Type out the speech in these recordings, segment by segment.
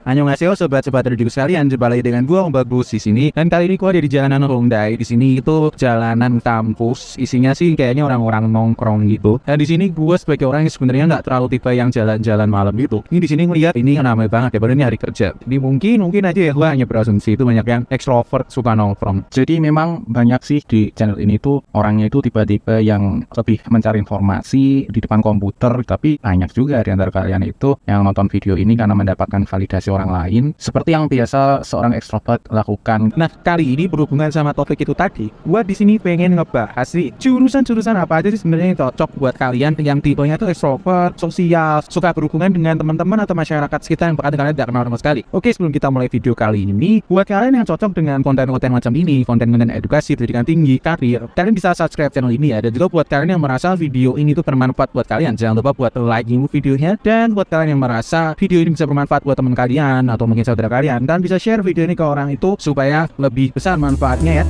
Annyeonghaseyo sobat-sobat radio sekalian, jumpa lagi dengan gua Om Bagus di sini. Dan kali ini gua ada di jalanan Hongdae. Di sini itu jalanan kampus. Isinya sih kayaknya orang-orang nongkrong gitu. Dan di sini gua sebagai orang yang sebenarnya nggak terlalu tipe yang jalan-jalan malam gitu. Ini di sini ngelihat ini ramai banget ya, padahal ini hari kerja. Jadi mungkin aja ya gua hanya berasumsi itu banyak yang ekstrovert suka nongkrong. Jadi memang banyak sih di channel ini tuh orangnya itu tipe-tipe yang lebih mencari informasi di depan komputer. Tapi banyak juga di antara kalian itu yang nonton video ini karena mendapatkan validasi orang lain, seperti yang biasa seorang ekstrovert lakukan. Nah, kali ini berhubungan sama topik itu tadi, gua di sini pengen ngebahas sih jurusan-jurusan apa aja sih sebenarnya yang cocok buat kalian yang tipenya itu ekstrovert, sosial, suka berhubungan dengan teman-teman atau masyarakat sekitar yang bahkan kalian tidak kenal sama sekali. Oke, sebelum kita mulai video kali ini, buat kalian yang cocok dengan konten-konten macam ini, konten-konten edukasi, pendidikan tinggi, karir, kalian bisa subscribe channel ini ya. Dan juga buat kalian yang merasa video ini tuh bermanfaat buat kalian, jangan lupa buat like dulu videonya. Dan buat kalian yang merasa video ini bisa bermanfaat buat teman kalian atau mungkin saudara kalian, dan bisa share video ini ke orang itu supaya lebih besar manfaatnya ya.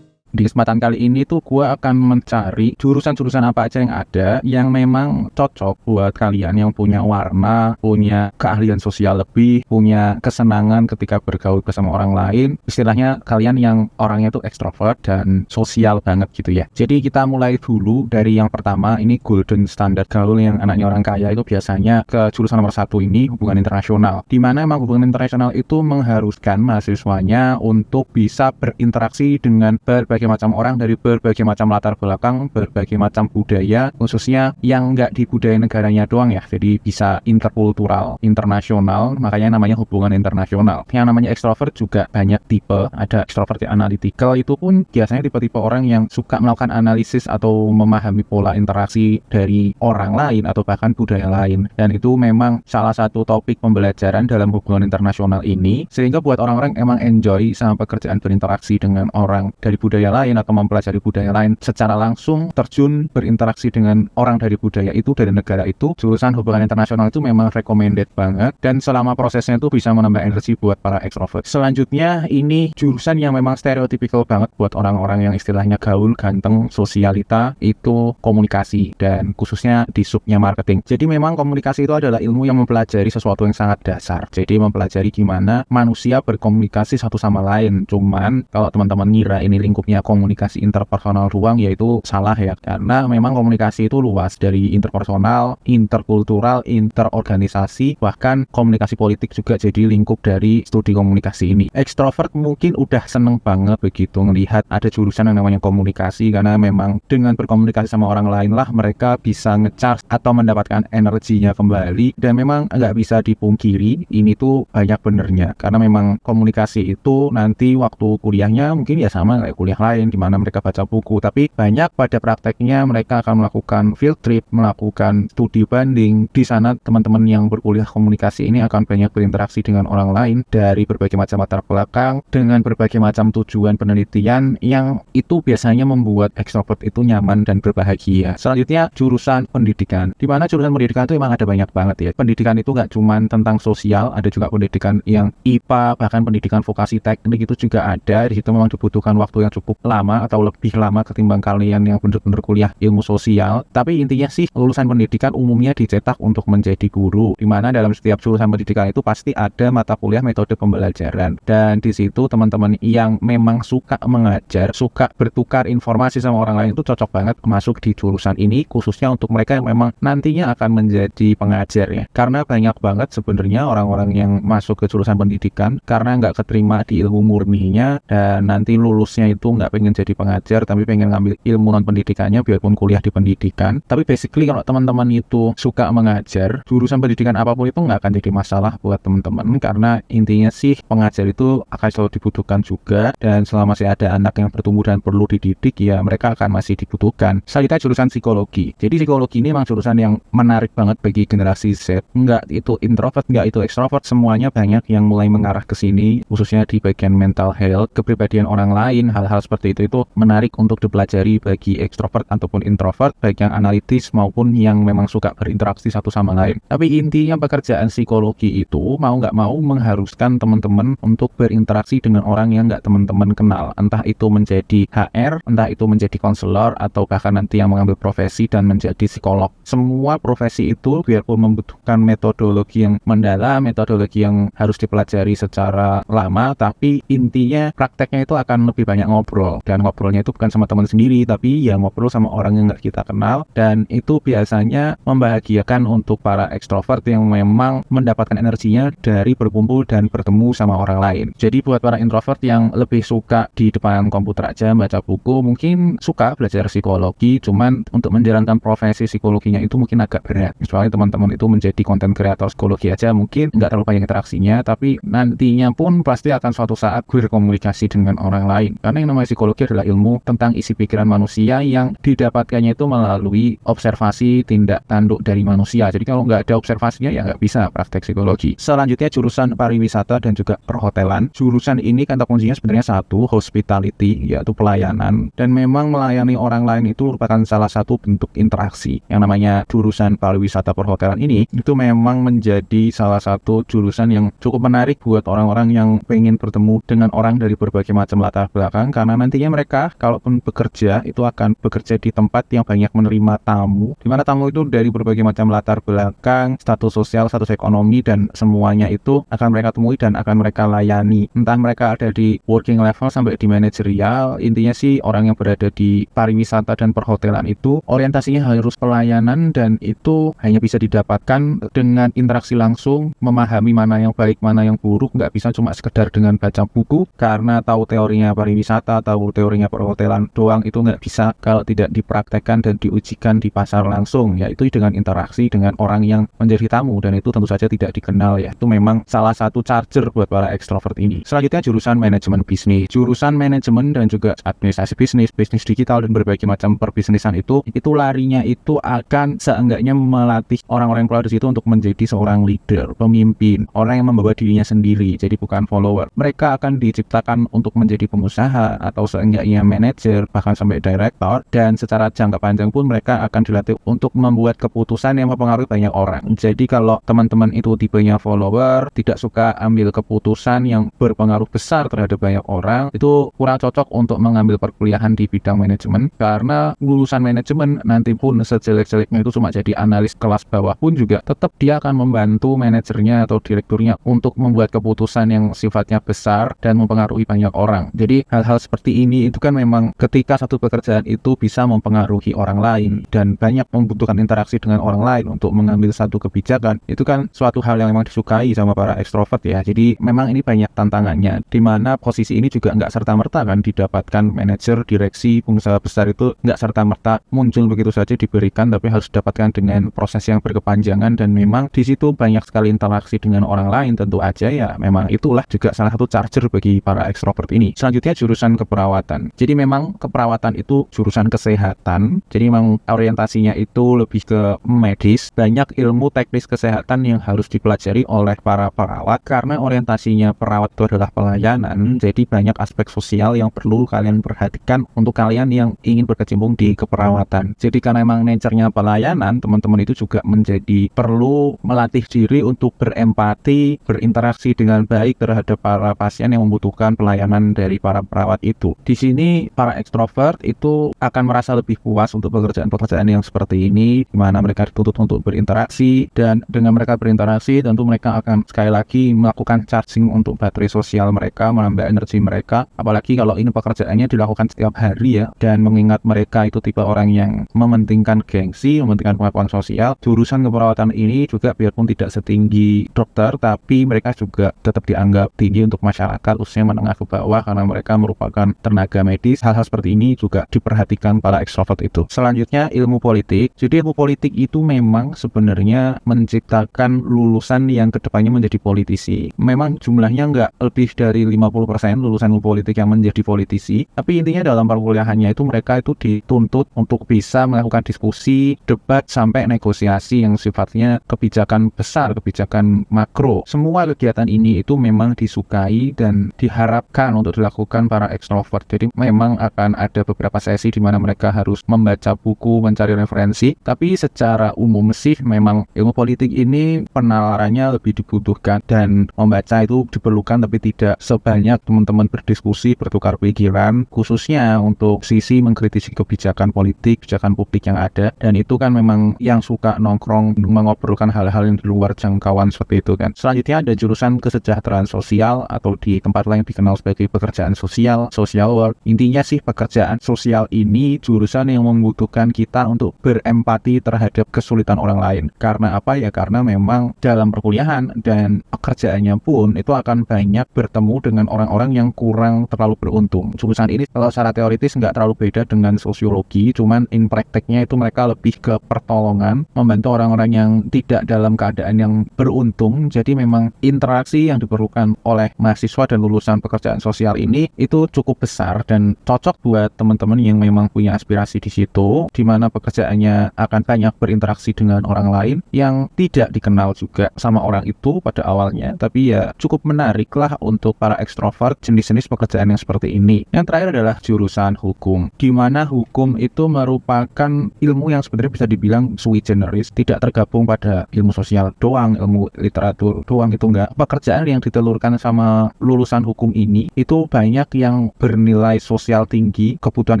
Di kesempatan kali ini tuh gue akan mencari jurusan-jurusan apa aja yang ada yang memang cocok buat kalian yang punya warna, punya keahlian sosial lebih, punya kesenangan ketika bergaul bersama orang lain. Istilahnya kalian yang orangnya tuh ekstrovert dan sosial banget gitu ya. Jadi kita mulai dulu dari yang pertama, ini golden standard gaul yang anaknya orang kaya itu biasanya ke jurusan nomor 1 ini, hubungan internasional. Dimana emang hubungan internasional itu mengharuskan mahasiswanya untuk bisa berinteraksi dengan berbagai macam orang dari berbagai macam latar belakang, berbagai macam budaya, khususnya yang nggak di budaya negaranya doang ya. Jadi bisa interkultural, internasional, makanya namanya hubungan internasional. Yang namanya ekstrovert juga banyak tipe. Ada ekstrovert yang analytical, itu pun biasanya tipe-tipe orang yang suka melakukan analisis atau memahami pola interaksi dari orang lain atau bahkan budaya lain. Dan itu memang salah satu topik pembelajaran dalam hubungan internasional ini, sehingga buat orang-orang emang enjoy sama pekerjaan berinteraksi dengan orang dari budaya lain atau mempelajari budaya lain secara langsung, terjun berinteraksi dengan orang dari budaya itu, dari negara itu. Jurusan hubungan internasional itu memang recommended banget, dan selama prosesnya itu bisa menambah energi buat para ekstrovert. Selanjutnya ini jurusan yang memang stereotypical banget buat orang-orang yang istilahnya gaul, ganteng, sosialita, itu komunikasi, dan khususnya di subnya marketing. Jadi memang komunikasi itu adalah ilmu yang mempelajari sesuatu yang sangat dasar. Jadi mempelajari gimana manusia berkomunikasi satu sama lain. Cuman kalau teman-teman ngira ini lingkupnya komunikasi interpersonal doang, yaitu salah ya, karena memang komunikasi itu luas, dari interpersonal, interkultural, interorganisasi, bahkan komunikasi politik juga jadi lingkup dari studi komunikasi ini. Ekstrovert mungkin udah seneng banget begitu melihat ada jurusan yang namanya komunikasi, karena memang dengan berkomunikasi sama orang lain lah mereka bisa ngecharge atau mendapatkan energinya kembali. Dan memang nggak bisa dipungkiri ini tuh banyak benernya, karena memang komunikasi itu nanti waktu kuliahnya mungkin ya sama kayak kuliah lain, dimana mereka baca buku, tapi banyak pada prakteknya mereka akan melakukan field trip, melakukan studi banding. Di sana teman-teman yang berkuliah komunikasi ini akan banyak berinteraksi dengan orang lain dari berbagai macam latar belakang, dengan berbagai macam tujuan penelitian, yang itu biasanya membuat ekstrovert itu nyaman dan berbahagia. Selanjutnya jurusan pendidikan, dimana jurusan pendidikan itu emang ada banyak banget ya. Pendidikan itu nggak cuma tentang sosial, ada juga pendidikan yang IPA, bahkan pendidikan vokasi teknik itu juga ada. Di situ memang dibutuhkan waktu yang cukup lama atau lebih lama ketimbang kalian yang benar-benar kuliah ilmu sosial. Tapi intinya sih lulusan pendidikan umumnya dicetak untuk menjadi guru, dimana dalam setiap jurusan pendidikan itu pasti ada mata kuliah metode pembelajaran. Dan di situ teman-teman yang memang suka mengajar, suka bertukar informasi sama orang lain itu cocok banget masuk di jurusan ini, khususnya untuk mereka yang memang nantinya akan menjadi pengajar ya. Karena banyak banget sebenarnya orang-orang yang masuk ke jurusan pendidikan karena nggak keterima di ilmu murninya, dan nanti lulusnya itu nggak pengen jadi pengajar tapi pengen ngambil ilmu non pendidikannya biarpun kuliah di pendidikan. Tapi basically kalau teman-teman itu suka mengajar, jurusan pendidikan apapun itu nggak akan jadi masalah buat teman-teman, karena intinya sih pengajar itu akan selalu dibutuhkan juga, dan selama masih ada anak yang bertumbuh dan perlu dididik ya mereka akan masih dibutuhkan. Selanjutnya jurusan psikologi. Jadi psikologi ini memang jurusan yang menarik banget bagi generasi Z. Nggak itu introvert, nggak itu ekstrovert, semuanya banyak yang mulai mengarah ke sini, khususnya di bagian mental health, kepribadian orang lain, hal-hal seperti seperti itu menarik untuk dipelajari bagi ekstrovert ataupun introvert, baik yang analitis maupun yang memang suka berinteraksi satu sama lain. Tapi intinya pekerjaan psikologi itu mau nggak mau mengharuskan teman-teman untuk berinteraksi dengan orang yang nggak teman-teman kenal, entah itu menjadi HR, entah itu menjadi konselor, atau bahkan nanti yang mengambil profesi dan menjadi psikolog. Semua profesi itu biarpun membutuhkan metodologi yang mendalam, metodologi yang harus dipelajari secara lama, tapi intinya prakteknya itu akan lebih banyak ngobrol, dan ngobrolnya itu bukan sama teman sendiri, tapi ya ngobrol sama orang yang nggak kita kenal, dan itu biasanya membahagiakan untuk para ekstrovert yang memang mendapatkan energinya dari berkumpul dan bertemu sama orang lain. Jadi buat para introvert yang lebih suka di depan komputer aja baca buku, mungkin suka belajar psikologi, cuman untuk menjalankan profesi psikologinya itu mungkin agak berat. Soalnya teman-teman itu menjadi konten kreator psikologi aja mungkin nggak terlalu banyak interaksinya, tapi nantinya pun pasti akan suatu saat berkomunikasi dengan orang lain. Karena yang namanya psikologi adalah ilmu tentang isi pikiran manusia yang didapatkannya itu melalui observasi tindak tanduk dari manusia. Jadi kalau nggak ada observasinya ya nggak bisa praktek psikologi. Selanjutnya jurusan pariwisata dan juga perhotelan. Jurusan ini kata kuncinya sebenarnya satu, hospitality, yaitu pelayanan. Dan memang melayani orang lain itu merupakan salah satu bentuk interaksi. Yang namanya jurusan pariwisata perhotelan ini itu memang menjadi salah satu jurusan yang cukup menarik buat orang-orang yang pengen bertemu dengan orang dari berbagai macam latar belakang, karena nantinya mereka kalaupun bekerja itu akan bekerja di tempat yang banyak menerima tamu, di mana tamu itu dari berbagai macam latar belakang, status sosial, status ekonomi, dan semuanya itu akan mereka temui dan akan mereka layani. Entah mereka ada di working level sampai di manajerial, intinya sih orang yang berada di pariwisata dan perhotelan itu orientasinya harus pelayanan, dan itu hanya bisa didapatkan dengan interaksi langsung, memahami mana yang baik, mana yang buruk. Nggak bisa cuma sekedar dengan baca buku, karena tahu teorinya pariwisata, tahu teorinya perhotelan doang itu nggak bisa kalau tidak dipraktekkan dan diujikan di pasar langsung, yaitu dengan interaksi dengan orang yang menjadi tamu, dan itu tentu saja tidak dikenal ya. Itu memang salah satu charger buat para ekstrovert ini. Selanjutnya jurusan manajemen bisnis. Jurusan manajemen dan juga administrasi bisnis, bisnis digital, dan berbagai macam perbisnisan itu larinya itu akan seenggaknya melatih orang-orang yang keluar di situ untuk menjadi seorang leader, pemimpin, orang yang membawa dirinya sendiri, jadi bukan follower. Mereka akan diciptakan untuk menjadi pengusaha atau seenggaknya manajer, bahkan sampai direktur, dan secara jangka panjang pun mereka akan dilatih untuk membuat keputusan yang mempengaruhi banyak orang. Jadi kalau teman-teman itu tipenya follower, tidak suka ambil keputusan yang berpengaruh besar terhadap banyak orang, itu kurang cocok untuk mengambil perkuliahan di bidang manajemen, karena lulusan manajemen nanti pun sejelek-jeleknya itu cuma jadi analis kelas bawah pun juga tetap dia akan membantu manajernya atau direkturnya untuk membuat keputusan yang sifatnya besar dan mempengaruhi banyak orang. Jadi hal-hal seperti ini itu kan memang ketika satu pekerjaan itu bisa mempengaruhi orang lain dan banyak membutuhkan interaksi dengan orang lain untuk mengambil satu kebijakan, itu kan suatu hal yang memang disukai sama para ekstrovert ya. Jadi memang ini banyak tantangannya, di mana posisi ini juga nggak serta-merta kan didapatkan manajer, direksi, pengusaha besar itu nggak serta-merta muncul begitu saja diberikan, tapi harus didapatkan dengan proses yang berkepanjangan, dan memang di situ banyak sekali interaksi dengan orang lain. Tentu aja ya memang itulah juga salah satu charger bagi para ekstrovert ini. Selanjutnya jurusan keperawatan. Jadi memang keperawatan itu jurusan kesehatan, jadi memang orientasinya itu lebih ke medis. Banyak ilmu teknis kesehatan yang harus dipelajari oleh para perawat, karena orientasinya perawat itu adalah pelayanan. Jadi banyak aspek sosial yang perlu kalian perhatikan untuk kalian yang ingin berkecimpung di keperawatan. Jadi karena memang nature-nya pelayanan, teman-teman itu juga menjadi perlu melatih diri untuk berempati, berinteraksi dengan baik terhadap para pasien yang membutuhkan pelayanan dari para perawat itu. Di sini para ekstrovert itu akan merasa lebih puas untuk pekerjaan-pekerjaan yang seperti ini, di mana mereka dituntut untuk berinteraksi, dan dengan mereka berinteraksi tentu mereka akan sekali lagi melakukan charging untuk baterai sosial mereka, menambah energi mereka. Apalagi kalau ini pekerjaannya dilakukan setiap hari ya, dan mengingat mereka itu tipe orang yang mementingkan gengsi, mementingkan pengakuan sosial, jurusan keperawatan ini juga biarpun tidak setinggi dokter, tapi mereka juga tetap dianggap tinggi untuk masyarakat usia menengah ke bawah, karena mereka merupakan tenaga medis. Hal-hal seperti ini juga diperhatikan para ekstrovert itu. Selanjutnya ilmu politik. Jadi ilmu politik itu memang sebenarnya menciptakan lulusan yang kedepannya menjadi politisi. Memang jumlahnya nggak lebih dari 50% lulusan ilmu politik yang menjadi politisi, tapi intinya dalam perkuliahannya itu mereka itu dituntut untuk bisa melakukan diskusi, debat, sampai negosiasi yang sifatnya kebijakan besar, kebijakan makro. Semua kegiatan ini itu memang disukai dan diharapkan untuk dilakukan para ekstrovert extrovert. Jadi memang akan ada beberapa sesi di mana mereka harus membaca buku, mencari referensi. Tapi secara umum sih memang ilmu politik ini penalarannya lebih dibutuhkan dan membaca itu diperlukan, tapi tidak sebanyak teman-teman berdiskusi, bertukar pikiran, khususnya untuk sisi mengkritisi kebijakan politik, kebijakan publik yang ada. Dan itu kan memang yang suka nongkrong mengobrolkan hal-hal yang di luar jangkauan seperti itu kan. Selanjutnya ada jurusan kesejahteraan sosial atau di tempat lain dikenal sebagai pekerjaan sosial, social work. Intinya sih pekerjaan sosial ini jurusan yang membutuhkan kita untuk berempati terhadap kesulitan orang lain. Karena apa ya? Karena memang dalam perkuliahan dan pekerjaannya pun itu akan banyak bertemu dengan orang-orang yang kurang terlalu beruntung. Jurusan ini kalau secara teoritis nggak terlalu beda dengan sosiologi, cuman in prakteknya itu mereka lebih ke pertolongan, membantu orang-orang yang tidak dalam keadaan yang beruntung. Jadi memang interaksi yang diperlukan oleh mahasiswa dan lulusan pekerjaan sosial ini itu cukup besar dan cocok buat teman-teman yang memang punya aspirasi di situ, di mana pekerjaannya akan banyak berinteraksi dengan orang lain yang tidak dikenal juga sama orang itu pada awalnya, tapi ya cukup menarik lah untuk para ekstrovert jenis-jenis pekerjaan yang seperti ini. Yang terakhir adalah jurusan hukum, di mana hukum itu merupakan ilmu yang sebenarnya bisa dibilang sui generis, tidak tergabung pada ilmu sosial doang, ilmu literatur doang, itu enggak. Pekerjaan yang ditelurkan sama lulusan hukum ini itu banyak yang bernilai sosial tinggi, kebutuhan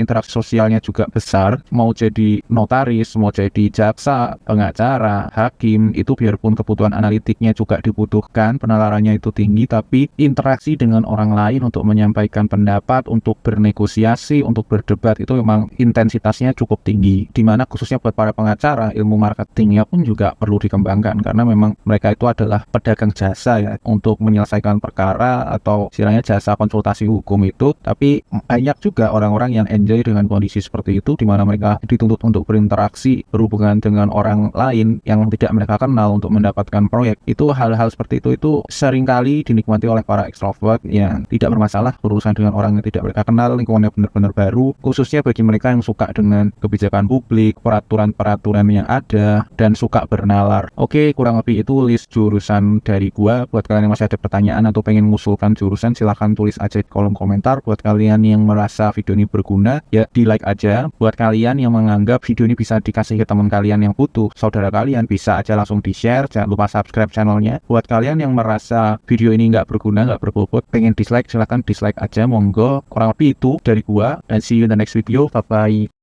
interaksi sosialnya juga besar, mau jadi notaris, mau jadi jaksa, pengacara, hakim, itu biarpun kebutuhan analitiknya juga dibutuhkan, penalarannya itu tinggi, tapi interaksi dengan orang lain untuk menyampaikan pendapat, untuk bernegosiasi, untuk berdebat itu memang intensitasnya cukup tinggi, dimana khususnya buat para pengacara, ilmu marketingnya pun juga perlu dikembangkan karena memang mereka itu adalah pedagang jasa ya untuk menyelesaikan perkara atau istilahnya jasa konsultasi hukum itu. Tapi banyak juga orang-orang yang enjoy dengan kondisi seperti itu, di mana mereka dituntut untuk berinteraksi, berhubungan dengan orang lain yang tidak mereka kenal untuk mendapatkan proyek. Itu hal-hal seperti itu seringkali dinikmati oleh para extrovert yang tidak bermasalah berurusan dengan orang yang tidak mereka kenal, lingkungannya benar-benar baru, khususnya bagi mereka yang suka dengan kebijakan publik, peraturan-peraturan yang ada, dan suka bernalar. Oke, kurang lebih itu list jurusan dari gua. Buat kalian yang masih ada pertanyaan atau pengen mengusulkan jurusan, silahkan tulis aja di kolom komentar. Buat kalian yang merasa video ini berguna, ya di like aja. Buat kalian yang menganggap video ini bisa dikasih ke teman kalian yang butuh, saudara kalian, bisa aja langsung di share. Jangan lupa subscribe channelnya. Buat kalian yang merasa video ini nggak berguna, nggak berbobot, pengen dislike, silahkan dislike aja, monggo. Kurang lebih itu dari gua, dan see you in the next video. Bye bye.